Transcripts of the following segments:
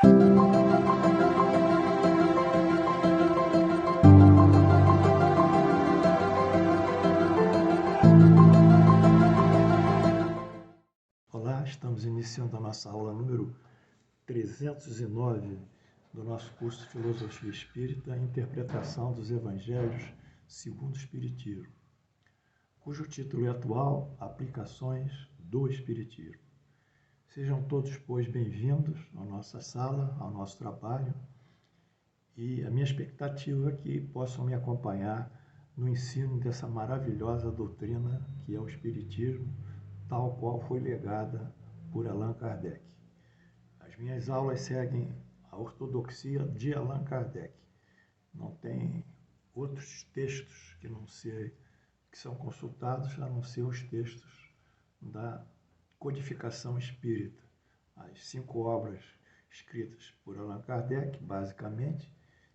Olá, estamos iniciando a nossa aula número 309 do nosso curso de Filosofia Espírita e Interpretação dos Evangelhos segundo o Espiritismo, cujo título é atual Aplicações do Espiritismo. Sejam todos, pois, bem-vindos à nossa sala, ao nosso trabalho, e a minha expectativa é que possam me acompanhar no ensino dessa maravilhosa doutrina que é o Espiritismo, tal qual foi legada por Allan Kardec. As minhas aulas seguem a ortodoxia de Allan Kardec. Não tem outros textos que são consultados a não ser os textos da codificação espírita. As 5 obras escritas por Allan Kardec, basicamente,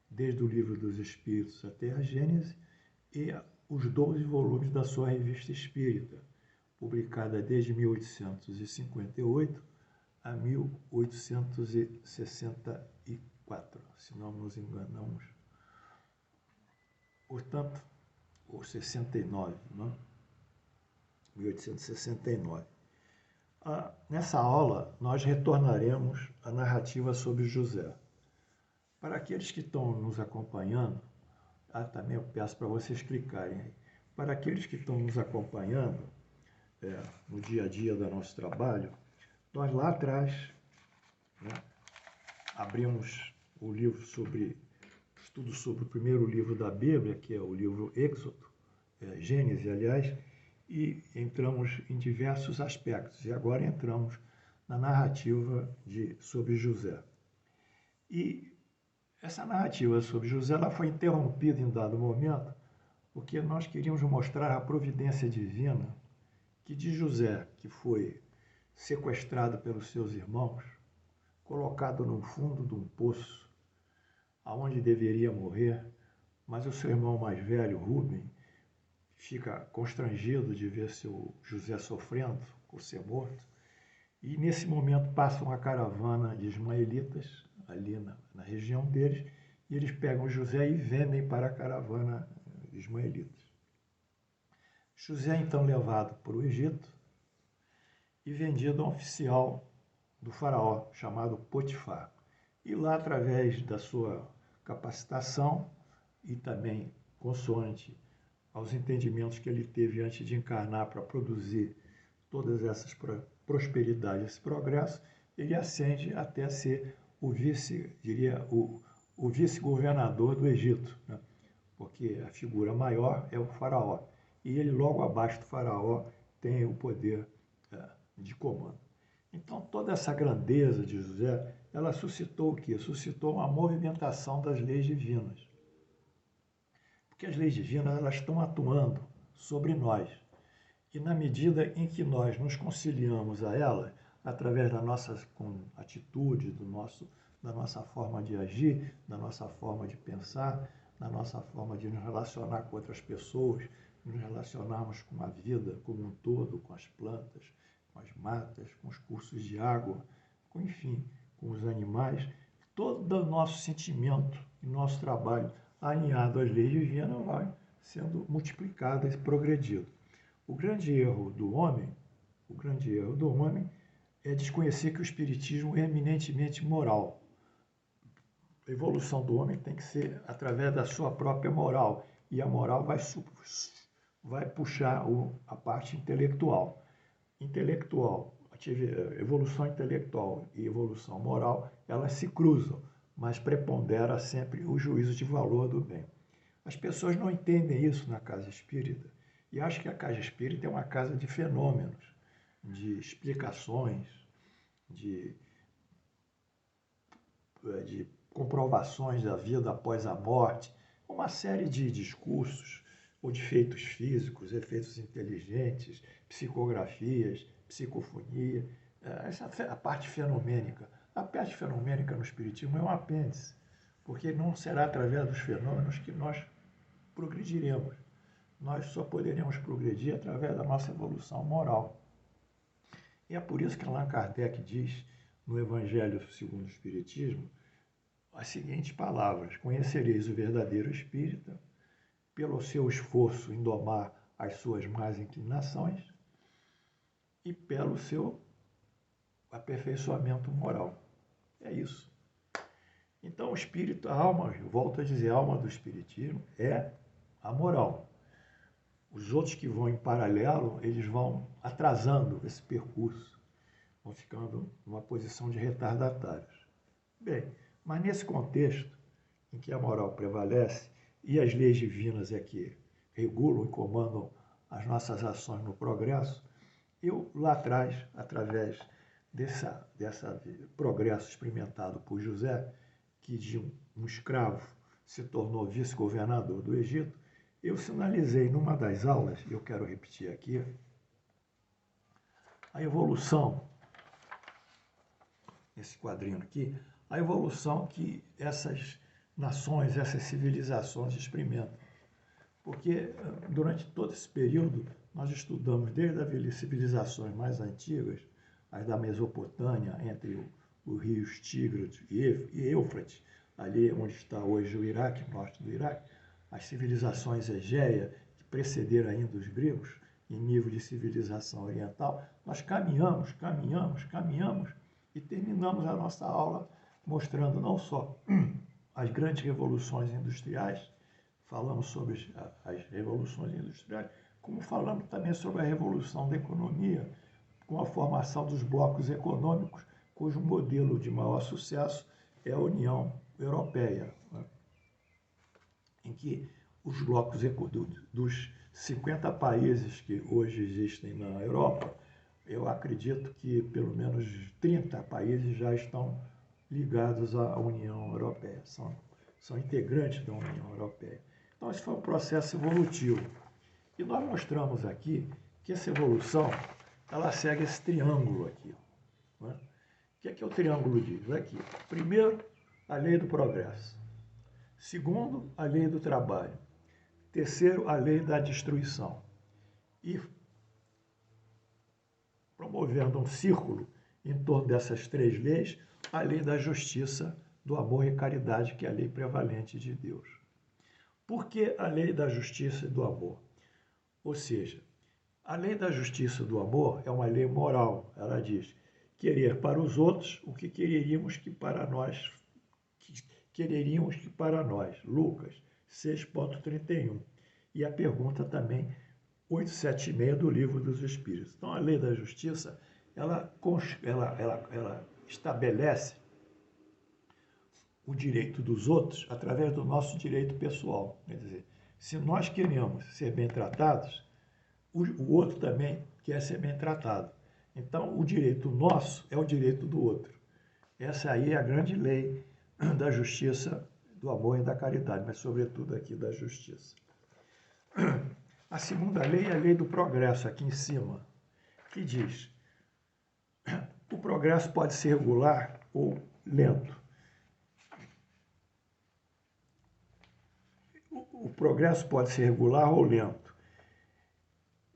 desde o Livro dos Espíritos até a Gênese, e os 12 volumes da sua Revista Espírita, publicada desde 1858 a 1864, se não nos enganamos. Portanto, ou 69, não? 1869. Nessa aula, nós retornaremos à narrativa sobre José. Para aqueles que estão nos acompanhando, também eu peço para vocês clicarem aí. Para aqueles que estão nos acompanhando, no dia a dia do nosso trabalho, nós lá atrás, né, abrimos o livro estudo sobre o primeiro livro da Bíblia, que é o livro Êxodo, Gênesis, aliás, e entramos em diversos aspectos. E agora entramos na narrativa sobre José. E essa narrativa sobre José ela foi interrompida em dado momento, porque nós queríamos mostrar a providência divina que de José, que foi sequestrado pelos seus irmãos, colocado no fundo de um poço, aonde deveria morrer, mas o seu irmão mais velho, Rubem, fica constrangido de ver seu José sofrendo por ser morto, e nesse momento passa uma caravana de ismaelitas ali na região deles, e eles pegam José e vendem para a caravana de ismaelitas. José é então levado para o Egito e vendido a um oficial do faraó, chamado Potifar. E lá, através da sua capacitação e também consoante aos entendimentos que ele teve antes de encarnar para produzir todas essas prosperidades, esse progresso, ele ascende até ser o vice-governador do Egito, né? Porque a figura maior é o faraó. E ele, logo abaixo do faraó, tem o poder de comando. Então, toda essa grandeza de José, ela suscitou o quê? Suscitou uma movimentação das leis divinas. Porque as leis divinas, elas estão atuando sobre nós. E na medida em que nós nos conciliamos a elas, através da nossa atitude, da nossa forma de agir, da nossa forma de pensar, da nossa forma de nos relacionar com outras pessoas, nos relacionarmos com a vida como um todo, com as plantas, com as matas, com os cursos de água, enfim, com os animais, todo o nosso sentimento e nosso trabalho alinhado às leis divinas vai sendo multiplicado e progredido. O grande erro do homem é desconhecer que o espiritismo é eminentemente moral. A evolução do homem tem que ser através da sua própria moral, e a moral vai puxar a parte intelectual. Evolução intelectual e evolução moral, elas se cruzam, mas prepondera sempre o juízo de valor do bem. As pessoas não entendem isso na casa espírita e acham que a casa espírita é uma casa de fenômenos, de explicações, de comprovações da vida após a morte, uma série de discursos ou de efeitos físicos, efeitos inteligentes, psicografias, psicofonia, essa é a parte fenomênica. A parte fenomênica no espiritismo é um apêndice, porque não será através dos fenômenos que nós progrediremos. Nós só poderemos progredir através da nossa evolução moral. E é por isso que Allan Kardec diz, no Evangelho segundo o Espiritismo as seguintes palavras: conhecereis o verdadeiro espírita pelo seu esforço em domar as suas más inclinações e pelo seu aperfeiçoamento moral. É isso. Então o espírito, a alma, volto a dizer, a alma do espiritismo é a moral. Os outros que vão em paralelo, eles vão atrasando esse percurso, vão ficando numa posição de retardatários. Bem, mas nesse contexto em que a moral prevalece e as leis divinas é que regulam e comandam as nossas ações no progresso, eu lá atrás, através desse progresso experimentado por José, que de um escravo se tornou vice-governador do Egito, eu sinalizei numa das aulas, e eu quero repetir aqui, a evolução, nesse quadrinho aqui, a evolução que essas nações, essas civilizações experimentam. Porque durante todo esse período, nós estudamos desde as civilizações mais antigas, as da Mesopotâmia, entre os rios Tigres e Éufrates, ali onde está hoje o Iraque, norte do Iraque, as civilizações egeias, que precederam ainda os gregos, em nível de civilização oriental, nós caminhamos e terminamos a nossa aula mostrando não só as grandes revoluções industriais, falamos sobre as revoluções industriais, como falamos também sobre a revolução da economia, com a formação dos blocos econômicos, cujo modelo de maior sucesso é a União Europeia, né? Em que os blocos dos 50 países que hoje existem na Europa, eu acredito que pelo menos 30 países já estão ligados à União Europeia, são integrantes da União Europeia. Então, esse foi um processo evolutivo. E nós mostramos aqui que essa evolução, ela segue esse triângulo aqui, né? O que é o triângulo diz? Aqui. Primeiro, a lei do progresso. Segundo, a lei do trabalho. Terceiro, a lei da destruição. E promovendo um círculo em torno dessas três leis, a lei da justiça, do amor e caridade, que é a lei prevalente de Deus. Por que a lei da justiça e do amor? Ou seja, a lei da justiça e do amor é uma lei moral. Ela diz: querer para os outros o que quereríamos que para nós. Lucas 6,31. E a pergunta também 876 do Livro dos Espíritos. Então, a lei da justiça, ela estabelece o direito dos outros através do nosso direito pessoal. Quer dizer, se nós queremos ser bem tratados, o outro também quer ser bem tratado. Então, o direito nosso é o direito do outro. Essa aí é a grande lei da justiça, do amor e da caridade, mas sobretudo aqui da justiça. A segunda lei é a lei do progresso, aqui em cima, que diz: o progresso pode ser regular ou lento. O progresso pode ser regular ou lento.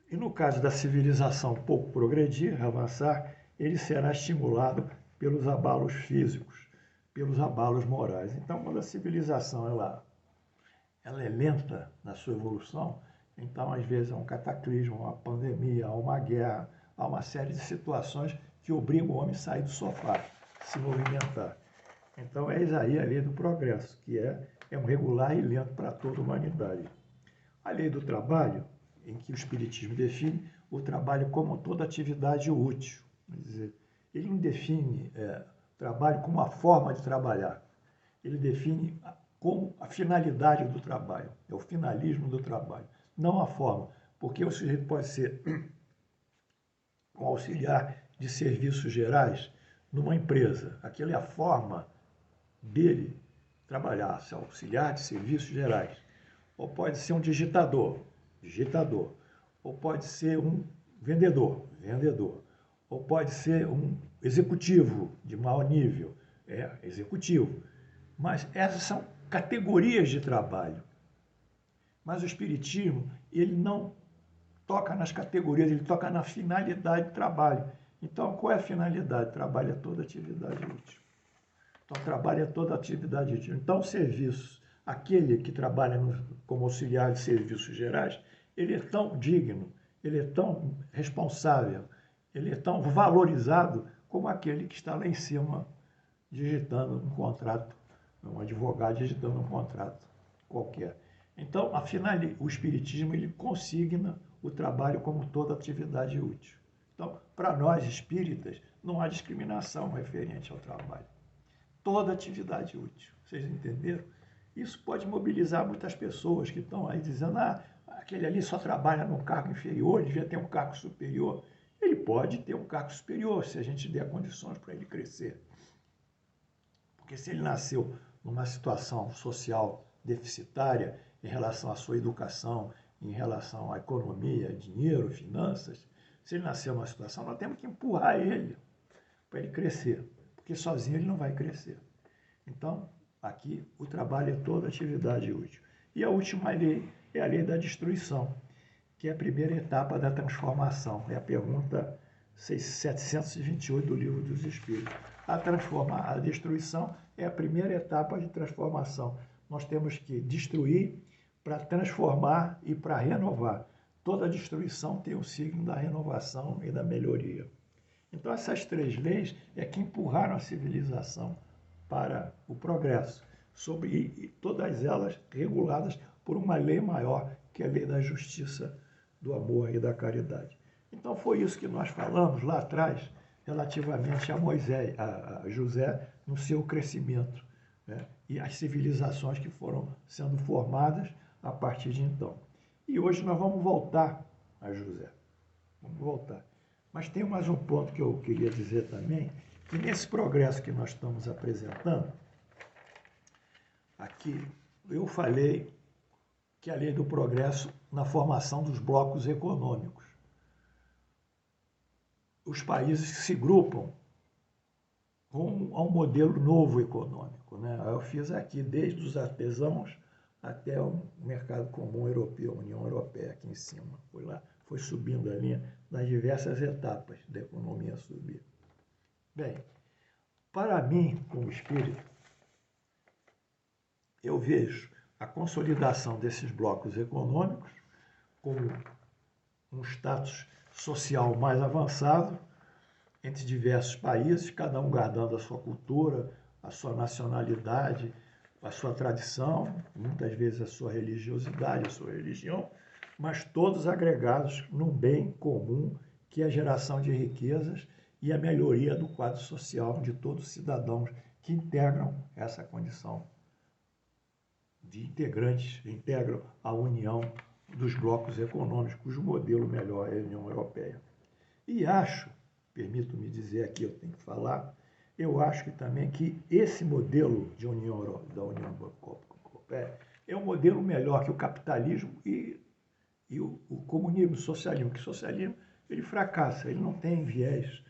E no caso da civilização pouco progredir, avançar, ele será estimulado pelos abalos físicos, pelos abalos morais. Então, quando a civilização ela é lenta na sua evolução, então, às vezes, há um cataclismo, uma pandemia, há uma guerra, há uma série de situações que obrigam o homem a sair do sofá, se movimentar. Então, eis aí a lei do progresso, que é um regular e lento para toda a humanidade. A lei do trabalho, em que o Espiritismo define o trabalho como toda atividade útil. Quer dizer, ele não define trabalho como a forma de trabalhar. Ele define como a finalidade do trabalho, é o finalismo do trabalho, não a forma, porque o sujeito pode ser um auxiliar de serviços gerais numa empresa, aquela é a forma dele trabalhar, ser auxiliar de serviços gerais, ou pode ser um digitador, ou pode ser um vendedor, ou pode ser um executivo de maior nível, executivo. Mas essas são categorias de trabalho. Mas o Espiritismo, ele não toca nas categorias, ele toca na finalidade do trabalho, Então, qual é a finalidade? Trabalha toda atividade útil. Então, trabalha toda atividade útil. Então, o serviço, aquele que trabalha como auxiliar de serviços gerais, ele é tão digno, ele é tão responsável, ele é tão valorizado como aquele que está lá em cima digitando um contrato, um advogado digitando um contrato qualquer. Então, afinal, o Espiritismo ele consigna o trabalho como toda atividade útil. Então, para nós espíritas, não há discriminação referente ao trabalho. Toda atividade útil, vocês entenderam? Isso pode mobilizar muitas pessoas que estão aí dizendo, aquele ali só trabalha num cargo inferior, devia ter um cargo superior. Ele pode ter um cargo superior, se a gente der condições para ele crescer. Porque se ele nasceu numa situação social deficitária em relação à sua educação, em relação à economia, dinheiro, finanças, se ele nasceu numa situação, nós temos que empurrar ele para ele crescer, porque sozinho ele não vai crescer. Então, aqui o trabalho é toda atividade útil. E a última lei é a lei da destruição, que é a primeira etapa da transformação. É a pergunta 728 do Livro dos Espíritos. A destruição é a primeira etapa de transformação. Nós temos que destruir para transformar e para renovar. Toda destruição tem o signo da renovação e da melhoria. Então, essas três leis é que empurraram a civilização para o progresso, e todas elas reguladas por uma lei maior, que é a lei da justiça, do amor e da caridade. Então, foi isso que nós falamos lá atrás, relativamente a Moisés, a José, no seu crescimento, né? E as civilizações que foram sendo formadas a partir de então. E hoje nós vamos voltar a José. Vamos voltar. Mas tem mais um ponto que eu queria dizer também, que nesse progresso que nós estamos apresentando, aqui eu falei que a lei do progresso na formação dos blocos econômicos. Os países se grupam rumo a um modelo novo econômico, né? Eu fiz aqui desde os artesãos até o mercado comum europeu, a União Europeia, aqui em cima. Foi lá, foi subindo a linha nas diversas etapas da economia subir. Bem, para mim, como espírito, eu vejo a consolidação desses blocos econômicos como um status social mais avançado entre diversos países, cada um guardando a sua cultura, a sua nacionalidade, a sua tradição, muitas vezes a sua religiosidade, a sua religião, mas todos agregados num bem comum, que é a geração de riquezas e a melhoria do quadro social de todos os cidadãos que integram essa condição de integrantes, integram a união dos blocos econômicos, cujo modelo melhor é a União Europeia. E acho, permito-me dizer aqui, eu tenho que falar, eu acho que também que esse modelo de União da União Europeia é um modelo melhor que o capitalismo e o comunismo, o socialismo, que o socialismo ele fracassa, ele não tem viés,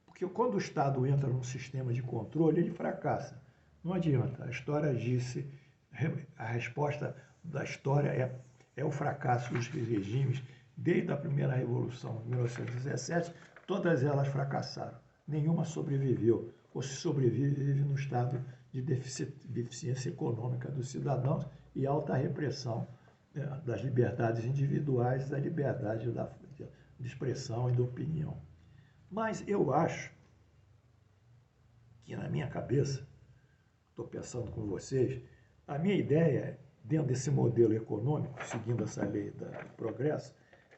porque quando o Estado entra num sistema de controle, ele fracassa. Não adianta, a história disse, a resposta da história é o fracasso dos regimes, desde a primeira Revolução de 1917, todas elas fracassaram, nenhuma sobreviveu, ou se sobrevive no estado de deficiência econômica dos cidadãos e alta repressão das liberdades individuais, da liberdade de expressão e de opinião. Mas eu acho que na minha cabeça, estou pensando com vocês, a minha ideia, dentro desse modelo econômico, seguindo essa lei do progresso,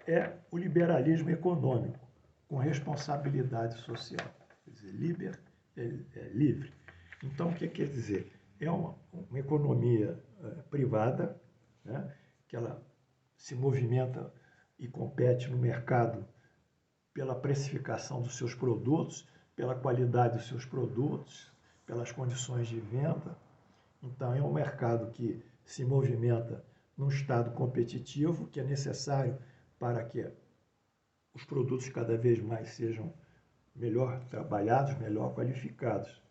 é o liberalismo econômico, com responsabilidade social. Quer dizer, livre. Então, o que quer dizer? É uma economia privada, né, que ela se movimenta e compete no mercado pela precificação dos seus produtos, pela qualidade dos seus produtos, pelas condições de venda. Então, é um mercado que se movimenta num estado competitivo, que é necessário para que os produtos cada vez mais sejam melhor trabalhados, melhor qualificados.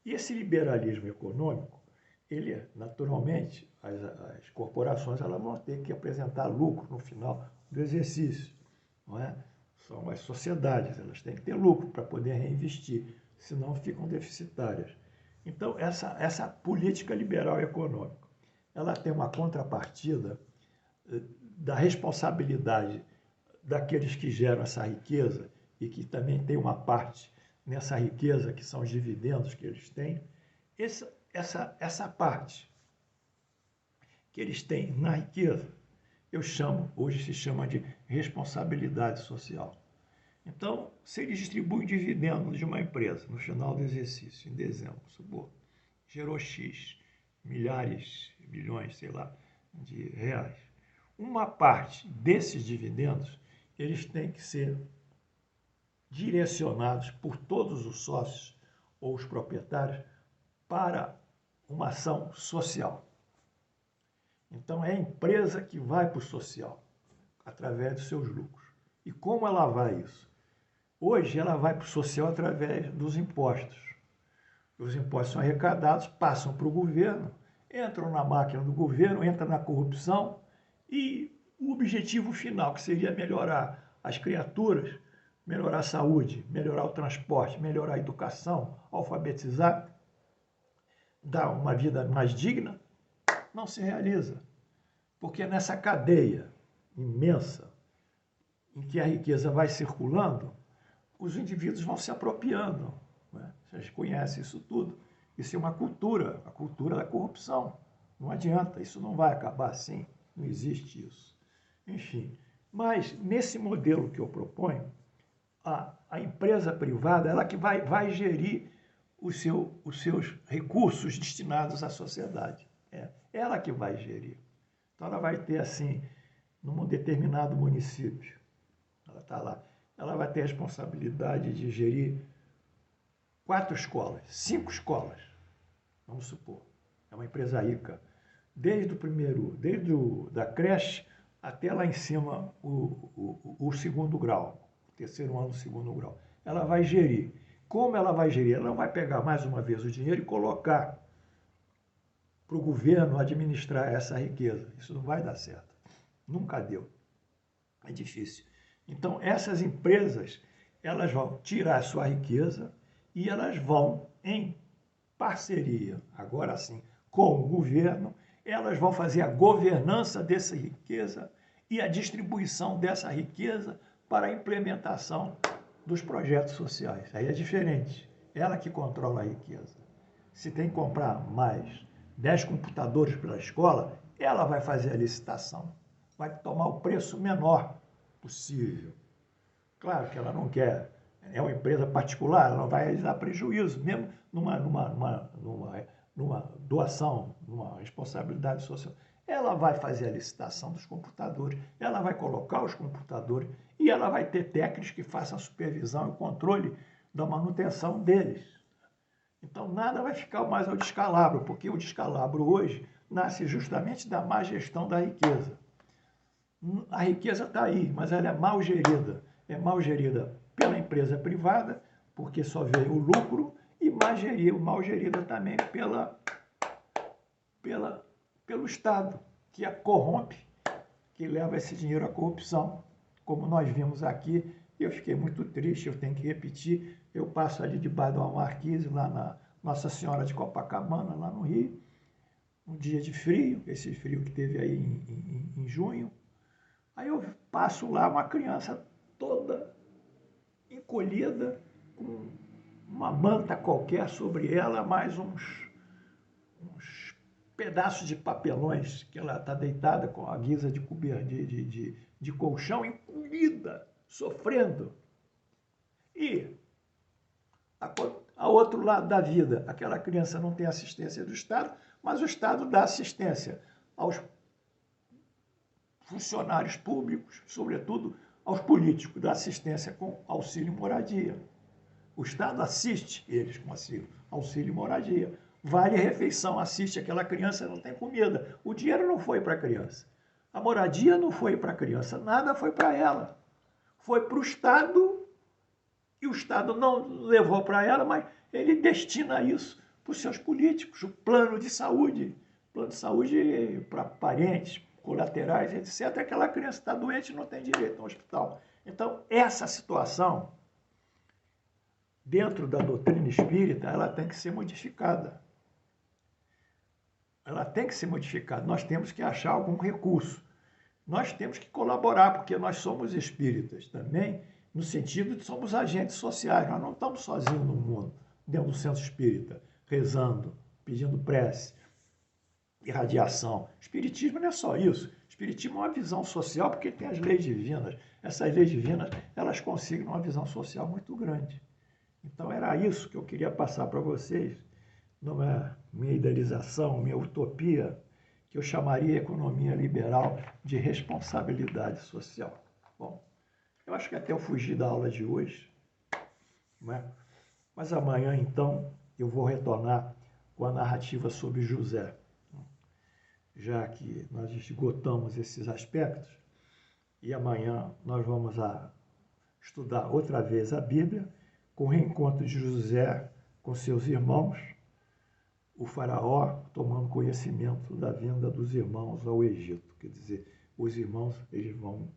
E esse liberalismo econômico, ele, naturalmente, as corporações elas vão ter que apresentar lucro no final do exercício, não é? são as sociedades, elas têm que ter lucro para poder reinvestir, senão ficam deficitárias. Então, essa política liberal econômica, ela tem uma contrapartida da responsabilidade daqueles que geram essa riqueza e que também tem uma parte nessa riqueza, que são os dividendos que eles têm. Essa parte que eles têm na riqueza, hoje se chama de responsabilidade social. Então, se eles distribuem dividendos de uma empresa no final do exercício, em dezembro, supor, gerou X, milhares, milhões, sei lá, de reais. Uma parte desses dividendos, eles têm que ser direcionados por todos os sócios ou os proprietários para uma ação social. Então, é a empresa que vai para o social, através dos seus lucros. E como ela vai isso? Hoje, ela vai para o social através dos impostos. Os impostos são arrecadados, passam para o governo, entram na máquina do governo, entram na corrupção e o objetivo final, que seria melhorar as criaturas, melhorar a saúde, melhorar o transporte, melhorar a educação, alfabetizar, dar uma vida mais digna, não se realiza. Porque nessa cadeia imensa em que a riqueza vai circulando, os indivíduos vão se apropriando. Né? Vocês conhecem isso tudo. Isso é uma cultura, a cultura da corrupção. Não adianta, isso não vai acabar assim, não existe isso. Enfim, mas nesse modelo que eu proponho, a empresa privada, ela que vai gerir os seus recursos destinados à sociedade. É ela que vai gerir. Então, ela vai ter, assim, num determinado município, ela está lá, ela vai ter a responsabilidade de gerir 4 escolas, 5 escolas, vamos supor. É uma empresa rica. Desde da creche até lá em cima o segundo grau, terceiro ano do segundo grau. Ela vai gerir. Como ela vai gerir? Ela não vai pegar mais uma vez o dinheiro e colocar para o governo administrar essa riqueza. Isso não vai dar certo. Nunca deu. É difícil. Então, essas empresas, elas vão tirar a sua riqueza e elas vão, em parceria, agora sim, com o governo, elas vão fazer a governança dessa riqueza e a distribuição dessa riqueza para a implementação dos projetos sociais. Aí é diferente. Ela que controla a riqueza. Se tem que comprar mais 10 computadores pela escola, ela vai fazer a licitação. Vai tomar o preço menor possível. Claro que ela não quer. É uma empresa particular, ela não vai dar prejuízo, mesmo numa doação, numa responsabilidade social. Ela vai fazer a licitação dos computadores, ela vai colocar os computadores e ela vai ter técnicos que façam a supervisão e o controle da manutenção deles. Então, nada vai ficar mais ao descalabro, porque o descalabro hoje nasce justamente da má gestão da riqueza. A riqueza está aí, mas ela é mal gerida. É mal gerida pela empresa privada, porque só vê o lucro, e mal gerida também pelo Estado, que a corrompe, que leva esse dinheiro à corrupção. Como nós vimos aqui, eu fiquei muito triste, eu tenho que repetir, eu passo ali debaixo de uma marquise, lá na Nossa Senhora de Copacabana, lá no Rio, um dia de frio, esse frio que teve aí em junho. Aí eu passo lá, uma criança toda encolhida, com uma manta qualquer sobre ela, mais uns pedaços de papelões, que ela está deitada com a guisa de colchão, encolhida, sofrendo. E a outro lado da vida, aquela criança não tem assistência do Estado, mas o Estado dá assistência aos funcionários públicos, sobretudo aos políticos, dá assistência com auxílio moradia. O Estado assiste eles com auxílio moradia. Vale refeição, assiste aquela criança, não tem comida. O dinheiro não foi para a criança. A moradia não foi para a criança, nada foi para ela. Foi para o Estado, e o Estado não levou para ela, mas ele destina isso para os seus políticos, o plano de saúde para parentes, colaterais, etc. Aquela criança está doente e não tem direito ao hospital. Então, essa situação, dentro da doutrina espírita, ela tem que ser modificada. Ela tem que ser modificada. Nós temos que achar algum recurso. Nós temos que colaborar, porque nós somos espíritas também, no sentido de somos agentes sociais. Nós não estamos sozinhos no mundo, dentro do centro espírita, rezando, pedindo prece, irradiação. Espiritismo não é só isso. Espiritismo é uma visão social, porque tem as leis divinas. Essas leis divinas, elas conseguem uma visão social muito grande. Então, era isso que eu queria passar para vocês, numa minha idealização, minha utopia, que eu chamaria economia liberal de responsabilidade social. Bom, eu acho que até eu fugi da aula de hoje, não é? Mas amanhã, então, eu vou retornar com a narrativa sobre José. Já que nós esgotamos esses aspectos, e amanhã nós vamos estudar outra vez a Bíblia, com o reencontro de José com seus irmãos, o faraó tomando conhecimento da vinda dos irmãos ao Egito. Quer dizer, os irmãos eles vão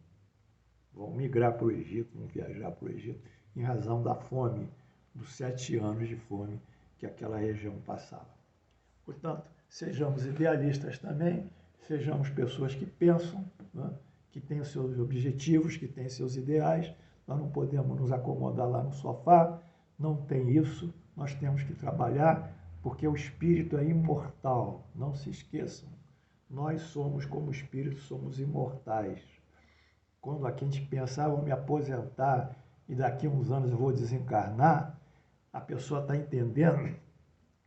migrar para o Egito, vão viajar para o Egito, em razão da fome, dos 7 anos de fome que aquela região passava. Portanto, sejamos idealistas também, sejamos pessoas que pensam, né? Que têm os seus objetivos, que têm seus ideais. Nós não podemos nos acomodar lá no sofá, não tem isso, nós temos que trabalhar, porque o espírito é imortal, não se esqueçam. Nós somos como espírito, somos imortais. Quando aqui a gente pensa, vou me aposentar e daqui a uns anos eu vou desencarnar, a pessoa está entendendo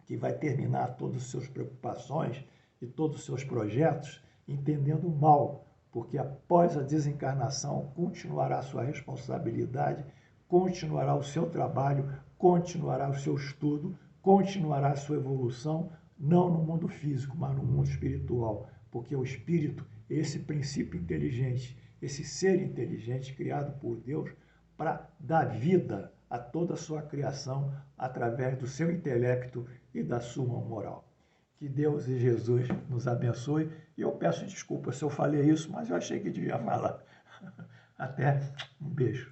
que vai terminar todas as suas preocupações e todos os seus projetos entendendo mal, porque após a desencarnação continuará a sua responsabilidade, continuará o seu trabalho, continuará o seu estudo, continuará a sua evolução, não no mundo físico, mas no mundo espiritual, porque o espírito é esse princípio inteligente, esse ser inteligente criado por Deus para dar vida a toda a sua criação através do seu intelecto e da sua moral. Que Deus e Jesus nos abençoe. E eu peço desculpa se eu falei isso, mas eu achei que devia falar. Até, um beijo.